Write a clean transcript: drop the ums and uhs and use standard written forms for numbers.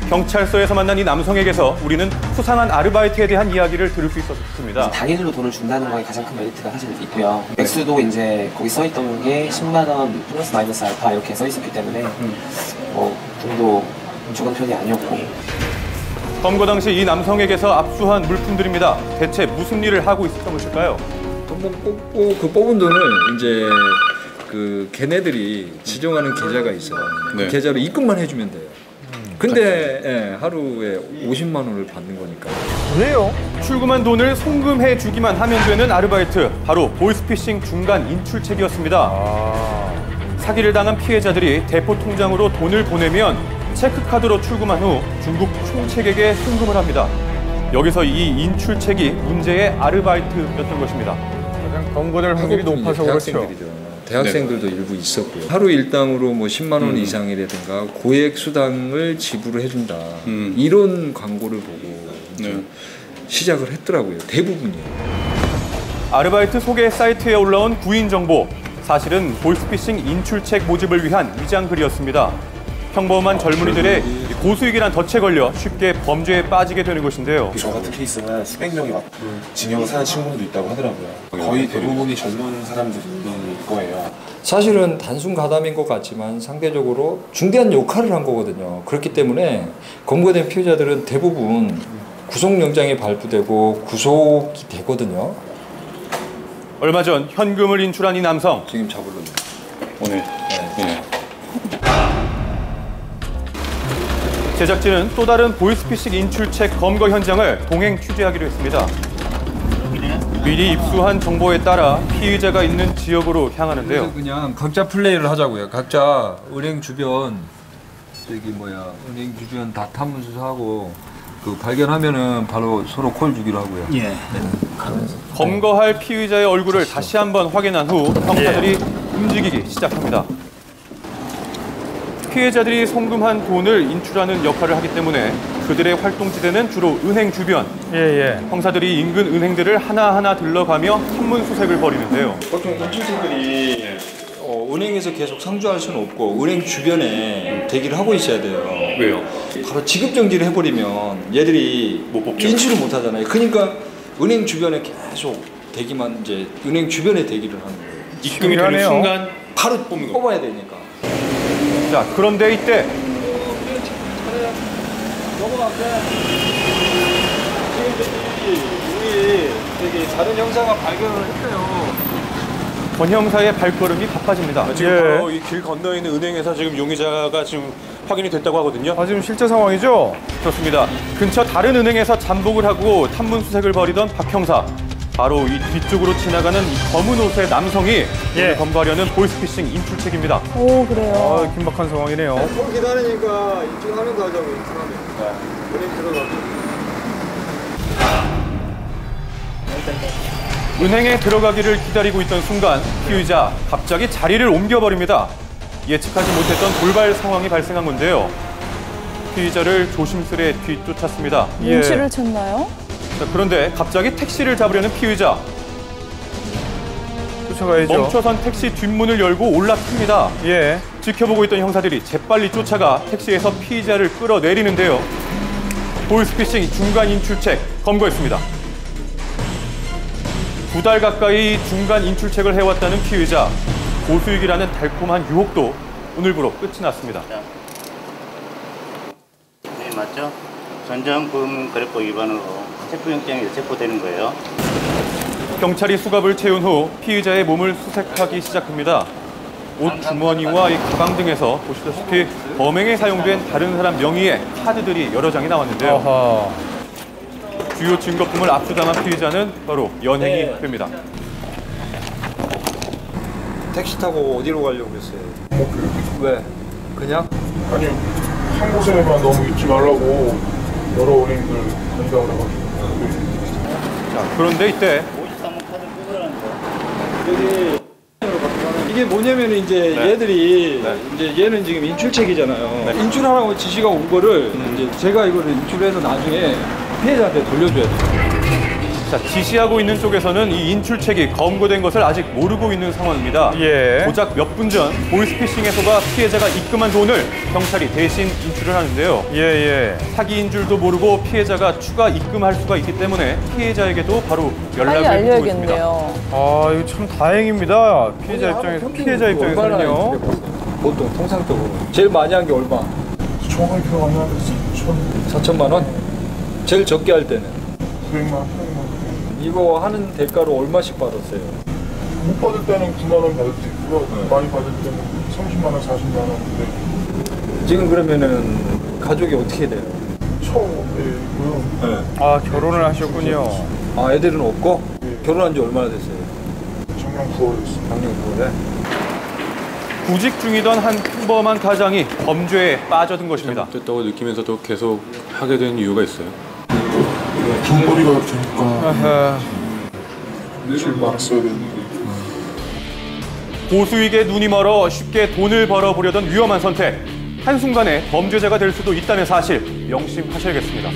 경찰서에서 만난 이 남성에게서 우리는 수상한 아르바이트에 대한 이야기를 들을 수 있었습니다. 당일로 돈을 준다는 거에 가장 큰 메리트가 사실 있고요. 액수도 이제 거기 써 있던 게 10만 원 플러스 마이너스 알파 이렇게 써 있었기 때문에 돈도 적은 편이 아니었고. 검거 당시 이 남성에게서 압수한 물품들입니다. 대체 무슨 일을 하고 있었던 것일까요? 돈 뽑고 그 뽑은 돈을 이제 그 걔네들이 지정하는 계좌가 있어요. 그 계좌로 입금만 해주면 돼요. 근데 예, 하루에 50만 원을 받는 거니까. 왜요? 출금한 돈을 송금해 주기만 하면 되는 아르바이트, 바로 보이스피싱 중간 인출책이었습니다. 사기를 당한 피해자들이 대포 통장으로 돈을 보내면 체크카드로 출금한 후 중국 총책에게 송금을 합니다. 여기서 이 인출책이 문제의 아르바이트였던 것입니다. 가장 검거될 확률이 높아서 그렇죠. 대학생들도 일부 있었고요. 하루 일당으로 뭐 10만 원 이상이라든가 고액 수당을 지불을 해준다. 이런 광고를 보고 시작을 했더라고요. 대부분이. 아르바이트 소개 사이트에 올라온 구인 정보. 사실은 보이스피싱 인출책 모집을 위한 위장글이었습니다. 평범한 젊은이들의 고수익이란 덫에 걸려 쉽게 범죄에 빠지게 되는 것인데요. 저 같은 케이스는 수백 명이 막 징역을 사는 친구들도 있다고 하더라고요. 거의 대부분이 젊은 사람들일 거예요. 사실은 단순 가담인 것 같지만 상대적으로 중대한 역할을 한 거거든요. 그렇기 때문에 검거된 피해자들은 대부분 구속영장이 발부되고 구속이 되거든요. 얼마 전 현금을 인출한 이 남성. 지금 잡으려고. 오늘. 제작진은 또 다른 보이스피싱 인출책 검거 현장을 동행 취재하기로 했습니다. 미리 입수한 정보에 따라 피의자가 있는 지역으로 향하는데요. 그냥 각자 플레이를 하자고요. 각자 은행 주변 은행 주변 다 탐문 수사하고 그 발견하면은 바로 서로 콜 주기로 하고요. 예. 검거할 피의자의 얼굴을 다시 한번 확인한 후 형사들이 움직이기 시작합니다. 피해자들이 송금한 돈을 인출하는 역할을 하기 때문에 그들의 활동지대는 주로 은행 주변. 형사들이 인근 은행들을 하나하나 들러가며 탐문 수색을 벌이는데요. 보통 인출생들이 은행에서 계속 상주할 수는 없고 은행 주변에 대기를 하고 있어야 돼요. 왜요? 바로 지급 정지를 해버리면 얘들이 못 뽑죠. 인출을 못 하잖아요. 그러니까 은행 주변에 계속 대기만 이제 은행 주변에 대기를 하는 거예요. 입금이 되는 순간 바로 뽑는 거예요. 뽑아야 되니까. 자, 그런데 이때 우리 다른 형사가 발견을 했어요. 권 형사의 발걸음이 바빠집니다. 지금 바로 이 길 건너에 있는 은행에서 지금 용의자가 지금 확인이 됐다고 하거든요. 지금 실제 상황이죠? 그렇습니다. 근처 다른 은행에서 잠복을 하고 탐문 수색을 벌이던 박 형사. 바로 이 뒤쪽으로 지나가는 이 검은 옷의 남성이 검거하려는 보이스피싱 인출책입니다. 오, 그래요. 긴박한 상황이네요. 콜 기다리니까 인출하면 가자고, 인출하면. 은행 들어가고. 은행에 들어가기를 기다리고 있던 순간 피의자 갑자기 자리를 옮겨버립니다. 예측하지 못했던 돌발 상황이 발생한 건데요. 피의자를 조심스레 뒤쫓았습니다. 눈치를 챘나요? 자, 그런데 갑자기 택시를 잡으려는 피의자. 쫓아가야죠. 멈춰선 택시 뒷문을 열고 올라탑니다. 지켜보고 있던 형사들이 재빨리 쫓아가 택시에서 피의자를 끌어내리는데요. 보이스피싱 중간 인출책 검거했습니다. 2달 가까이 중간 인출책을 해왔다는 피의자. 고수익이라는 달콤한 유혹도 오늘부로 끝이 났습니다. 네, 맞죠? 전자금융거래법 위반으로 체포영장이 체포되는 거예요. 경찰이 수갑을 채운 후 피의자의 몸을 수색하기 시작합니다. 옷 주머니와 이 가방 등에서 보시다시피 범행에 사용된 다른 사람 명의의 카드들이 여러 장이 나왔는데요. 주요 증거품을 압수당한 피의자는 바로 연행이 됩니다. 택시 타고 어디로 가려고 그랬어요? 왜? 그냥? 아니, 한 곳에만 너무 있지 말라고 여러 은행들 연락을 해가지고. 자, 그런데 이때 53번 카드를 뽑으라는 거. 이게 뭐냐면 이제 얘들이 이제 얘는 지금 인출책이잖아요. 인출하라고 지시가 온 거를 이제 제가 이거를 인출해서 나중에 피해자한테 돌려줘야 돼요. 자, 지시하고 있는 쪽에서는 이 인출책이 검거된 것을 아직 모르고 있는 상황입니다. 예. 고작 몇 분 전 보이스피싱에서가 피해자가 입금한 돈을 경찰이 대신 인출을 하는데요. 예. 사기인 줄도 모르고 피해자가 추가 입금할 수가 있기 때문에 피해자에게도 바로 빨리 연락을 해주고 있습니다. 알려야겠네요. 아, 이거 참 다행입니다. 피해자 입장에서는요. 보통 통상적으로 제일 많이 한 게 얼마? 정확하게 기억 안 나는데 4천만 원? 제일 적게 할 때는 900만, 이거 하는 대가로 얼마씩 받았어요? 못 받을 때는 9만 원 받을 때 있고요. 많이 받을 때는 30만 원, 40만 원인데 지금 그러면은 가족이 어떻게 돼요? 처음이고요. 아, 결혼을 하셨군요. 아, 애들은 없고 결혼한 지 얼마나 됐어요? 작년 9월이었어요. 작년 9월에? 구직 중이던 한 평범한 가장이 범죄에 빠져든 것입니다. 됐다고 느끼면서도 계속 하게 된 이유가 있어요. 돈벌이가 되니까 일 많았어야 되는데 고수익에 눈이 멀어 쉽게 돈을 벌어보려던 위험한 선택. 한순간에 범죄자가 될 수도 있다는 사실 명심하셔야겠습니다.